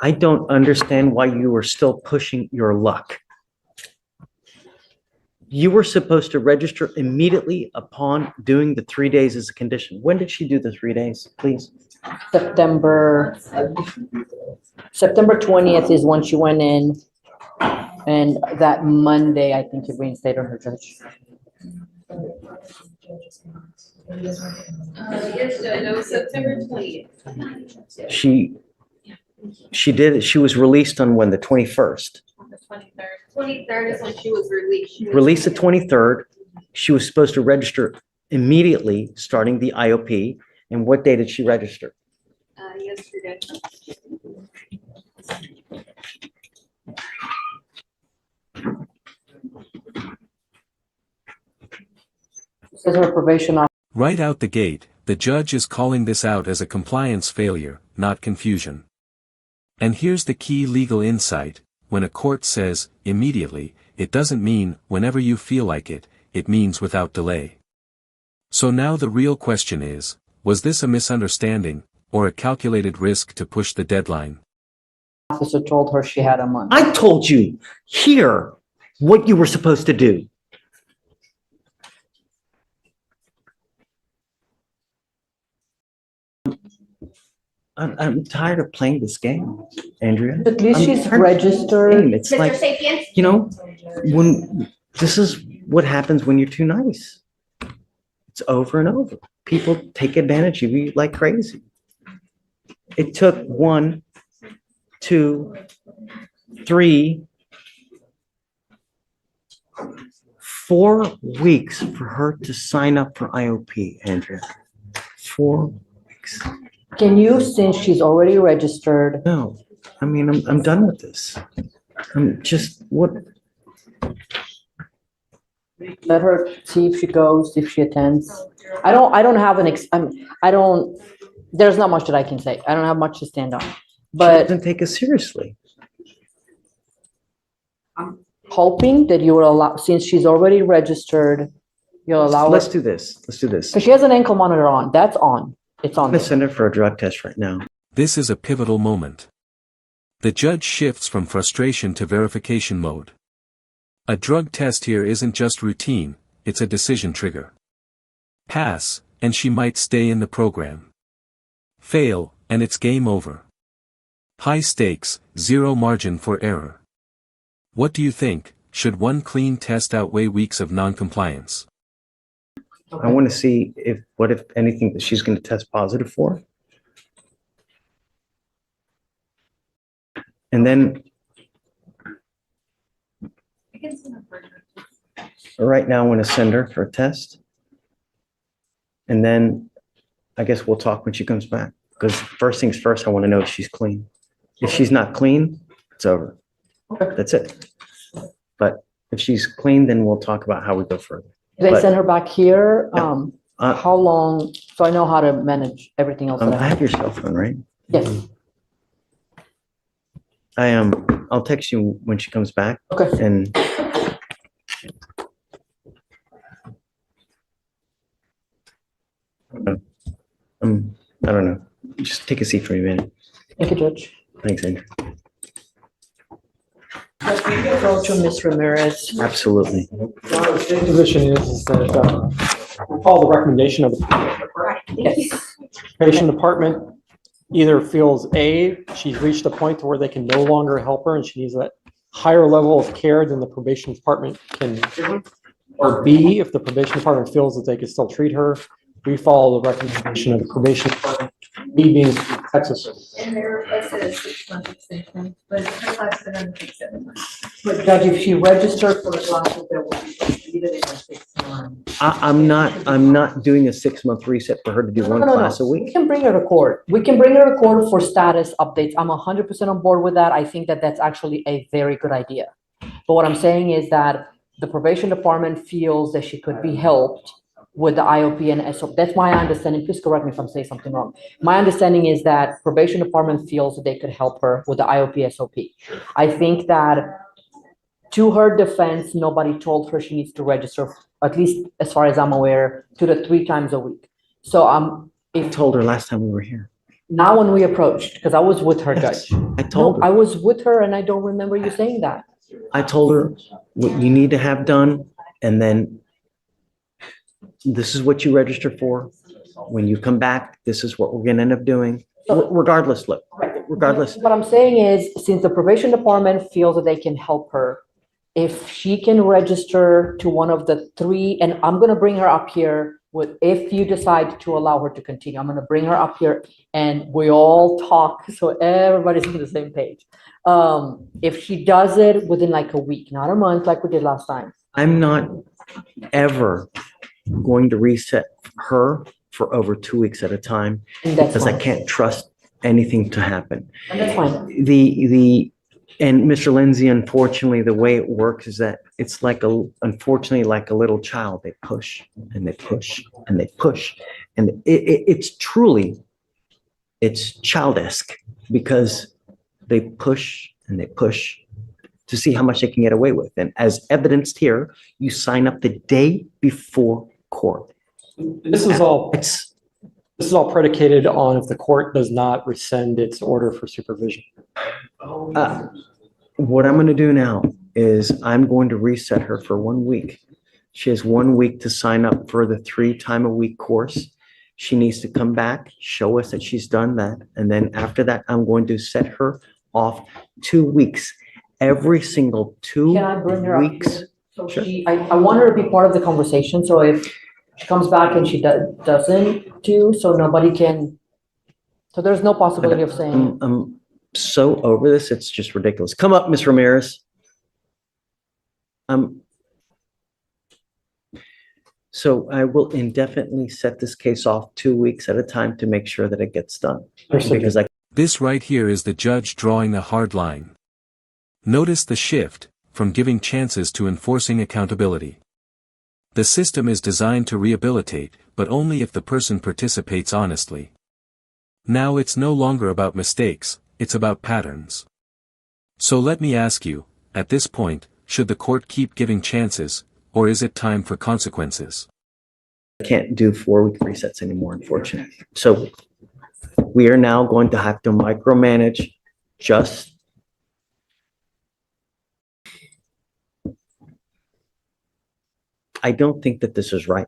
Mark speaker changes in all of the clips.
Speaker 1: I don't understand why you are still pushing your luck. You were supposed to register immediately upon doing the 3 days as a condition. When did she do the 3 days, please?
Speaker 2: September 20th is when she went in, and that Monday, I think, it reinstated her, Judge.
Speaker 3: Yes, Judge, it was September 20th.
Speaker 1: She did it. She was released on when, the 21st?
Speaker 3: The 23rd. 23rd is when she was released.
Speaker 1: Released the 23rd. She was supposed to register immediately, starting the IOP. And what day did she register?
Speaker 3: Yesterday.
Speaker 2: Says her probation officer.
Speaker 4: Right out the gate, the judge is calling this out as a compliance failure, not confusion. And here's the key legal insight: when a court says, immediately, it doesn't mean, whenever you feel like it, it means without delay. So now the real question is, was this a misunderstanding, or a calculated risk to push the deadline?
Speaker 2: Officer told her she had a month.
Speaker 1: I told you here what you were supposed to do. I'm tired of playing this game, Andrea.
Speaker 2: At least she's
Speaker 1: tired of
Speaker 2: registered.
Speaker 1: playing this game. It's
Speaker 3: Mr.
Speaker 1: like,
Speaker 3: Sapien?
Speaker 1: you know, when this is what happens when you're too nice. It's over and over. People take advantage of you like crazy. It took 1, 2, 3, 4 weeks for her to sign up for IOP, Andrea. 4 weeks.
Speaker 2: Can you, since she's already registered,
Speaker 1: No, I mean, I'm done with this. I'm just, what?
Speaker 2: let her see if she goes, if she attends? I don't have there's not much that I can say. I don't have much to stand on.
Speaker 1: She
Speaker 2: But
Speaker 1: doesn't take us seriously.
Speaker 2: I'm hoping that you will allow, since she's already registered, you'll allow her.
Speaker 1: Let's do this. Let's do this.
Speaker 2: Because she has an ankle monitor on. That's on. It's
Speaker 1: I'm
Speaker 2: on.
Speaker 1: gonna send her for a drug test right now.
Speaker 4: This is a pivotal moment. The judge shifts from frustration to verification mode. A drug test here isn't just routine, it's a decision trigger. Pass, and she might stay in the program. Fail, and it's game over. High stakes, zero margin for error. What do you think? Should one clean test outweigh weeks of non-compliance?
Speaker 1: I want to see what if anything that she's going to test positive for. And then
Speaker 3: I can send her for her.
Speaker 1: right now, I want to send her for a test. And then I guess we'll talk when she comes back. Because first things first, I want to know if she's clean. If she's not clean, it's over.
Speaker 2: Okay.
Speaker 1: That's it. But if she's clean, then we'll talk about how we go further.
Speaker 2: They
Speaker 1: But-
Speaker 2: send her back here.
Speaker 1: Yeah.
Speaker 2: How long, so I know how to manage everything else. that
Speaker 1: I have your cell phone, right?
Speaker 2: Yes,
Speaker 1: I'll text you when she comes back
Speaker 2: okay.
Speaker 1: and I don't know. Just take a seat for a minute.
Speaker 2: Thank you, Judge.
Speaker 1: Thanks, Andrew.
Speaker 2: Go to Ms. Ramirez.
Speaker 1: Absolutely.
Speaker 5: The state position is that we follow the recommendation of the
Speaker 2: Yes.
Speaker 5: probation department. Either feels A, she's reached a point to where they can no longer help her and she needs that higher level of care than the probation department can give her. Or B, if the probation department feels that they can still treat her, we follow the recommendation of the probation department. B being Texas.
Speaker 3: And they requested a 6-month extension, but her lasted under 7 months.
Speaker 2: But Judge, if she registered for the classes, that will be completed in 6 months.
Speaker 1: I'm not doing a 6-month reset for her to do one class a
Speaker 2: We
Speaker 1: week.
Speaker 2: can bring her to court. We can bring her to court for status updates. I'm 100% on board with that. I think that that's actually a very good idea. But what I'm saying is that the probation department feels that she could be helped with the IOP and SOP. That's my understanding. Please correct me if I'm saying something wrong. My understanding is that probation department feels that they could help her with the IOP SOP. I think that to her defense, nobody told her she needs to register, at least as far as I'm aware, 2 to 3 times a week. So
Speaker 1: I told her last time we were here.
Speaker 2: Now when we approached, because I was with her,
Speaker 1: Yes.
Speaker 2: Judge.
Speaker 1: I told
Speaker 2: No, I
Speaker 1: her,
Speaker 2: was with her and I don't remember you saying that.
Speaker 1: I told her what you need to have done, and then this is what you register for. When you come back, this is what we're gonna end up doing. Regardless, look, regardless,
Speaker 2: What I'm saying is, since the probation department feels that they can help her, if she can register to one of the three, and I'm gonna bring her up here with, if you decide to allow her to continue, I'm gonna bring her up here and we all talk, so everybody's on the same page. If she does it within like a week, not a month like we did last time.
Speaker 1: I'm not ever going to reset her for over 2 weeks at a time
Speaker 2: And that's
Speaker 1: because I
Speaker 2: fine.
Speaker 1: can't trust anything to happen.
Speaker 2: And that's fine.
Speaker 1: And Mr. Lindsay, unfortunately, the way it works is that it's unfortunately, like a little child. They push and they push and they push. And it's truly, it's childish because they push and they push to see how much they can get away with. And as evidenced here, you sign up the day before court.
Speaker 5: This is all
Speaker 1: It's,
Speaker 5: predicated on if the court does not rescind its order for supervision.
Speaker 1: what I'm gonna do now is I'm going to reset her for 1 week. She has 1 week to sign up for the 3-time-a-week course. She needs to come back, show us that she's done that, and then after that, I'm going to set her off 2 weeks. Every single 2
Speaker 2: Can I bring her up
Speaker 1: weeks.
Speaker 2: here? So
Speaker 1: Sure.
Speaker 2: I want her to be part of the conversation, so if she comes back and she doesn't do, so nobody can, so there's no possibility of saying,
Speaker 1: I'm so over this, it's just ridiculous. Come up, Ms. Ramirez. So I will indefinitely set this case off 2 weeks at a time to make sure that it gets done. Because
Speaker 4: This right here is the judge drawing a hard line. Notice the shift from giving chances to enforcing accountability. The system is designed to rehabilitate, but only if the person participates honestly. Now it's no longer about mistakes, it's about patterns. So let me ask you, at this point, should the court keep giving chances, or is it time for consequences?
Speaker 1: I can't do 4-week resets anymore, unfortunately. So we are now going to have to micromanage just I don't think that this is right.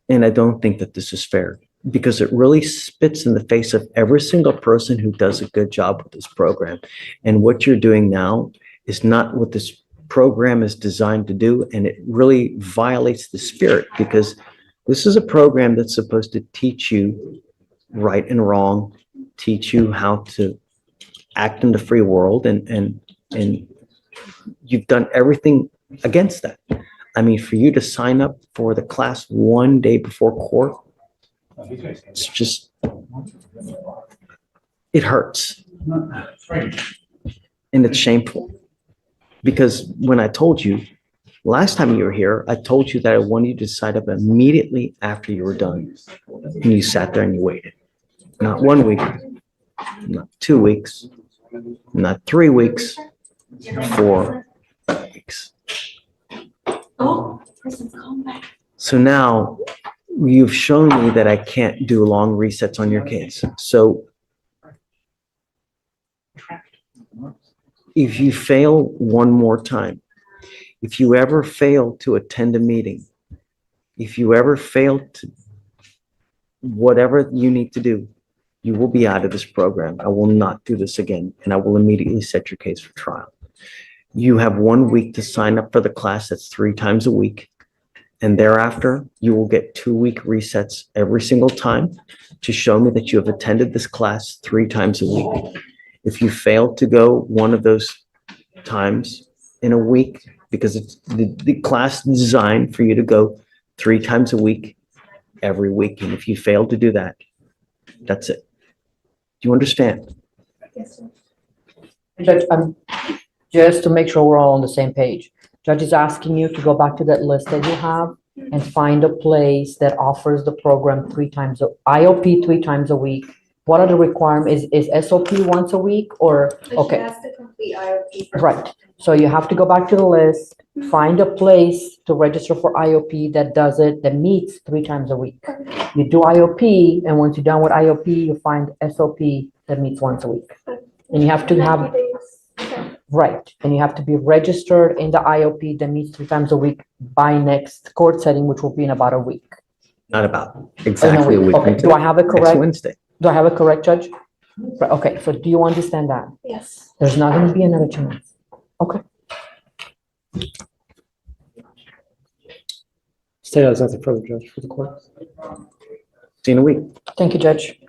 Speaker 1: And I don't think that this is fair because it really spits in the face of every single person who does a good job with this program. And what you're doing now is not what this program is designed to do. And it really violates the spirit because this is a program that's supposed to teach you right and wrong, teach you how to act in the free world. And you've done everything against that. I mean, for you to sign up for the class 1 day before court, it's just, it hurts. And it's shameful. Because when I told you, last time you were here, I told you that I wanted you to sign up immediately after you were done. And you sat there and you waited. Not 1 week, not 2 weeks, not 3 weeks, 4 weeks.
Speaker 3: Oh, person's calling back.
Speaker 1: So now you've shown me that I can't do long resets on your case. So if you fail one more time, if you ever fail to attend a meeting, if you ever fail to whatever you need to do, you will be out of this program. I will not do this again, and I will immediately set your case for trial. You have 1 week to sign up for the class that's 3 times a week. And thereafter, you will get 2-week resets every single time to show me that you have attended this class 3 times a week. If you fail to go one of those times in a week, because it's the class is designed for you to go 3 times a week, every week. And if you fail to do that, that's it. Do you understand?
Speaker 3: Yes, sir.
Speaker 2: Judge, just to make sure we're all on the same page. Judge is asking you to go back to that list that you have and find a place that offers the program 3 times, IOP 3 times a week. What are the requirements? Is SOP once a week or,
Speaker 3: But she
Speaker 2: okay,
Speaker 3: has to complete complete IOP. for-
Speaker 2: Right. So you have to go back to the list, find a place to register for IOP that does it, that meets 3 times a week. You do IOP, and once you're done with IOP, you find SOP that meets once a week. And you have to
Speaker 3: 90
Speaker 2: have,
Speaker 3: days. Okay.
Speaker 2: right, and you have to be registered in the IOP that meets 3 times a week by next court setting, which will be in about a week.
Speaker 1: Not about exactly a week.
Speaker 2: Okay, do I have it
Speaker 1: Next
Speaker 2: correct?
Speaker 1: Wednesday.
Speaker 2: Do I have it correct, Judge? Right, okay, so do you understand that?
Speaker 3: Yes.
Speaker 2: There's not gonna be another 2 months. Okay.
Speaker 5: State has nothing further, Judge, for the court.
Speaker 1: See you in a week.
Speaker 2: Thank you, Judge.